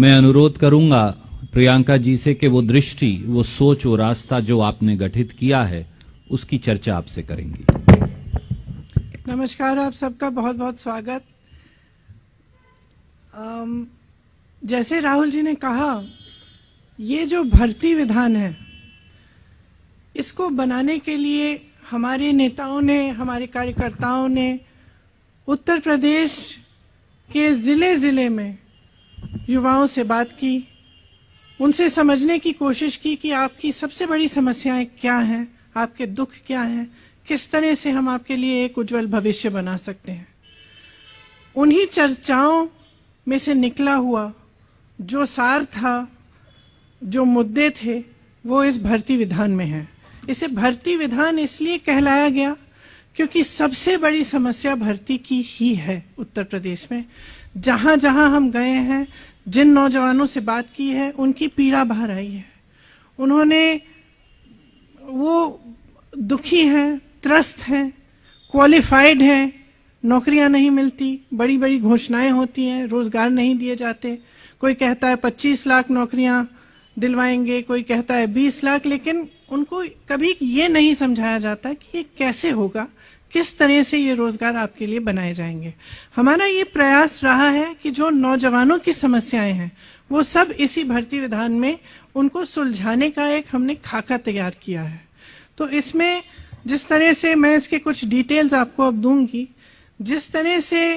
मैं अनुरोध करूंगा प्रियंका जी से कि वो दृष्टि, वो सोच, वो रास्ता जो आपने गठित किया है उसकी चर्चा आपसे करेंगी। नमस्कार, आप सबका बहुत बहुत स्वागत। जैसे राहुल जी ने कहा, ये जो भर्ती विधान है इसको बनाने के लिए हमारे नेताओं ने, हमारे कार्यकर्ताओं ने उत्तर प्रदेश के जिले जिले में युवाओं से बात की, उनसे समझने की कोशिश की कि आपकी सबसे बड़ी समस्याएं क्या हैं, आपके दुख क्या हैं, किस तरह से हम आपके लिए एक उज्जवल भविष्य बना सकते हैं। उन्हीं चर्चाओं में से निकला हुआ जो सार था, जो मुद्दे थे, वो इस भर्ती विधान में है। इसे भर्ती विधान इसलिए कहलाया गया क्योंकि सबसे बड़ी समस्या भर्ती की ही है उत्तर प्रदेश में। जहां जहां हम गए हैं, जिन नौजवानों से बात की है, उनकी पीड़ा बाहर आई है। उन्होंने, वो दुखी हैं, त्रस्त हैं, क्वालिफाइड हैं, नौकरियां नहीं मिलती, बड़ी बड़ी घोषणाएं होती हैं, रोजगार नहीं दिए जाते। कोई कहता है 25 लाख नौकरियां दिलवाएंगे, कोई कहता है 20 लाख, लेकिन उनको कभी ये नहीं समझाया जाता कि ये कैसे होगा, किस तरह से ये रोजगार आपके लिए बनाए जाएंगे। हमारा ये प्रयास रहा है कि जो नौजवानों की समस्याएं हैं वो सब इसी भर्ती विधान में उनको सुलझाने का एक हमने खाका तैयार किया है। तो इसमें जिस तरह से, मैं इसके कुछ डिटेल्स आपको अब दूंगी, जिस तरह से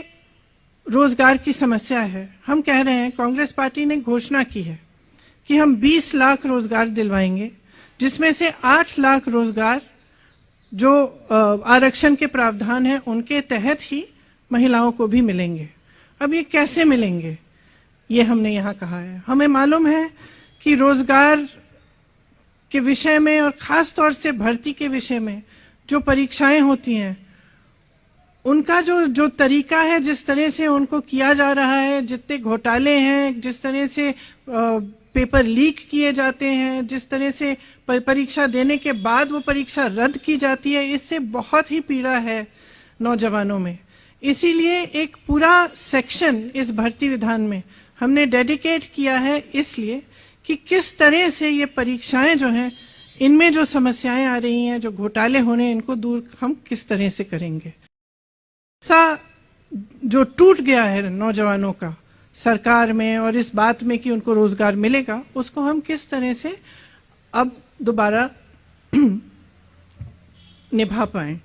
रोजगार की समस्या है, हम कह रहे हैं, कांग्रेस पार्टी ने घोषणा की है कि हम 20 लाख रोजगार दिलवाएंगे, जिसमें से 8 लाख रोजगार जो आरक्षण के प्रावधान है उनके तहत ही महिलाओं को भी मिलेंगे। अब ये कैसे मिलेंगे, ये हमने यहाँ कहा है। हमें मालूम है कि रोजगार के विषय में और खास तौर से भर्ती के विषय में जो परीक्षाएं होती हैं, उनका जो तरीका है, जिस तरह से उनको किया जा रहा है, जितने घोटाले हैं, जिस तरह से पेपर लीक किए जाते हैं, जिस तरह से परीक्षा देने के बाद वो परीक्षा रद्द की जाती है, इससे बहुत ही पीड़ा है नौजवानों में। इसीलिए एक पूरा सेक्शन इस भर्ती विधान में हमने डेडिकेट किया है, इसलिए कि किस तरह से ये परीक्षाएं जो हैं, इनमें जो समस्याएं आ रही हैं, जो घोटाले होने, इनको दूर हम किस तरह से करेंगे। ऐसा जो टूट गया है नौजवानों का सरकार में और इस बात में कि उनको रोजगार मिलेगा, उसको हम किस तरह से अब दोबारा निभा पाएं।